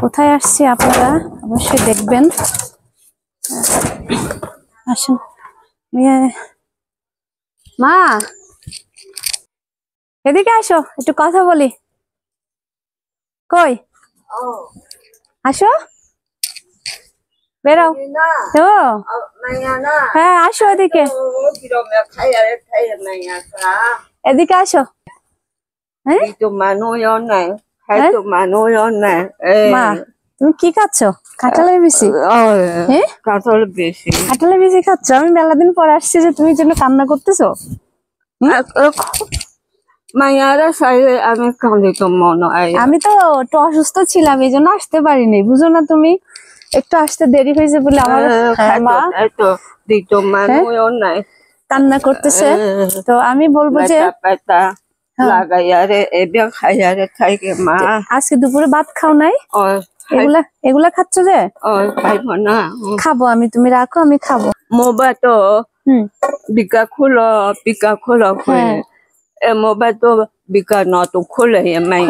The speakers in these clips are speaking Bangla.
কোথায় আসছি আপনারা অবশ্যই দেখবেন। আসুন মা, এদিকে আসো, একটু কথা বলি। কই আসো, বেরাও। তো হ্যাঁ, আসো এদিকে, এদিকে আসো। মা, তুমি কি খাচ্ছ? কাঁঠালের বিচি? কাঁঠালের বিচি খাচ্ছ? আমি মেলা দিন পর আসছি যে তুমি জন্য কান্না করতেছো। আমি তো একটু অসুস্থ ছিলাম, এই জন্য আসতে পারিনি, বুঝো না তুমি? একটু আসতে দেরি হয়েছে বলে আমার মা কান্না করতেছে। তো আমি বলবো যে আজকে দুপুরে ভাত খাও নাই? এগুলা খাচ্ছ যে? খাবো আমি, তুমি রাখো, আমি খাবো। মোবাইল তো বিকা খুলো মোবাইল তো বিকা তো খুলে নাই।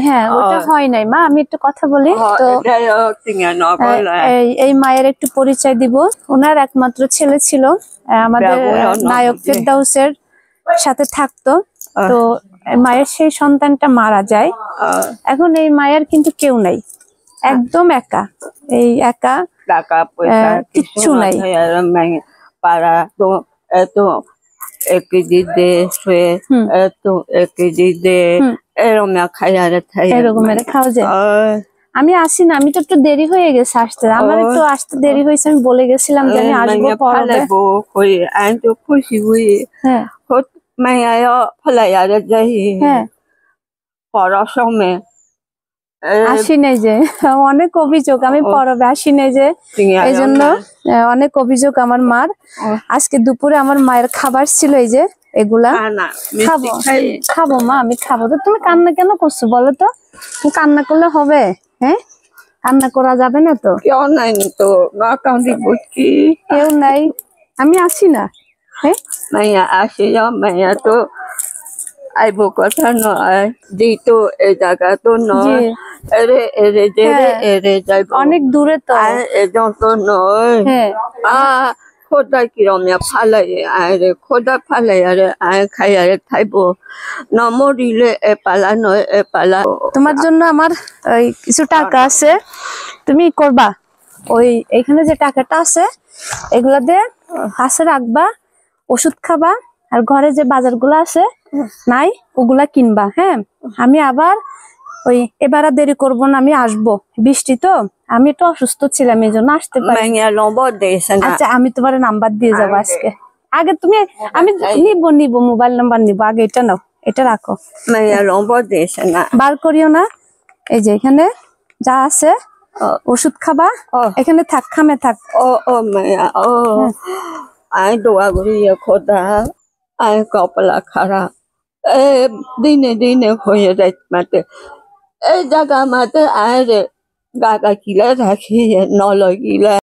হ্যাঁ, ওটা হয় নাই মা। আমি একটু কথা বলি তো, এই মায়ের একটু পরিচয় দিব। ওনার একমাত্র ছেলে ছিল, আমাদের নায়ক ফেরদাউসের সাথে থাকতো। তো মায়ের সেই সন্তানটা মারা যায়। এখন এই মায়ের কিন্তু কেউ নাই, একদম একা। এই একা, কিচ্ছু নাই। পারা তো এত এক কেজি দে এরকম খাও যে। আমি আসি না, আমি তো একটু দেরি হয়ে গেছে আসতে, আমার একটু আসতে দেরি হয়েছে। আমি বলে গেছিলাম যে আমি আসবো পরে। আসি নাই যে, অনেক অভিযোগ, আমি পরবে আসি নাই যে, এই জন্য অনেক অভিযোগ আমার মার। আজকে দুপুরে আমার মায়ের খাবার ছিল এই যে এগুলা। খাবো মা, আমি খাবো। তো তুমি কান্না কেন করছো বলো তো? তুমি কান্না করলে হবে? হ্যাঁ, কান্না করা যাবে না তো। কেউ নাই তো, কেউ নাই, আমি আসি না। হ্যাঁ, মাইয়া আসে মাইয়া তো আইব কথা নয়, যেহেতু এই জায়গা তো নয়, অনেক দূরে তো, এজন তো নয়। খোদা কিরমিয়া ফালাই আরে, খোদা ফালাই আরে আয় খাই আরে খাইব, নমরিলে এ পালা নয় এ পালা। তোমার জন্য আমার ওই কিছু টাকা আছে, তুমি করবা ওই এখানে যে টাকাটা আছে এগুলা দিয়ে কাছে রাখবা, ওষুধ খাবা, আর ঘরে যে বাজারগুলো আছে নাই ওগুলা কিনবা। হ্যাঁ, আমি আবার ওই এবার আর দেরি করবো না, আমি আসবো। বৃষ্টি তো, আমি একটু অসুস্থ ছিলাম এই জন্য আসতে পারি। আচ্ছা, আমি তোমার নাম্বার দিয়ে যাবো আজকে। আগে তুমি, আমি নিব মোবাইল নাম্বার নিব, আগে এটা নাও, এটা রাখো। বার করিও না, এই যে এখানে যা আছে ওষুধ খাবা, এখানে থাক, খামে থাক। মায়া আয় দোয়া করি খোদা, আয় কপালা খারাপ, দিনে দিনে হয়ে যায় মাতে এই জায়গা মাতে আয় রে, গাগা কিলা রাখি নলয় কিলা।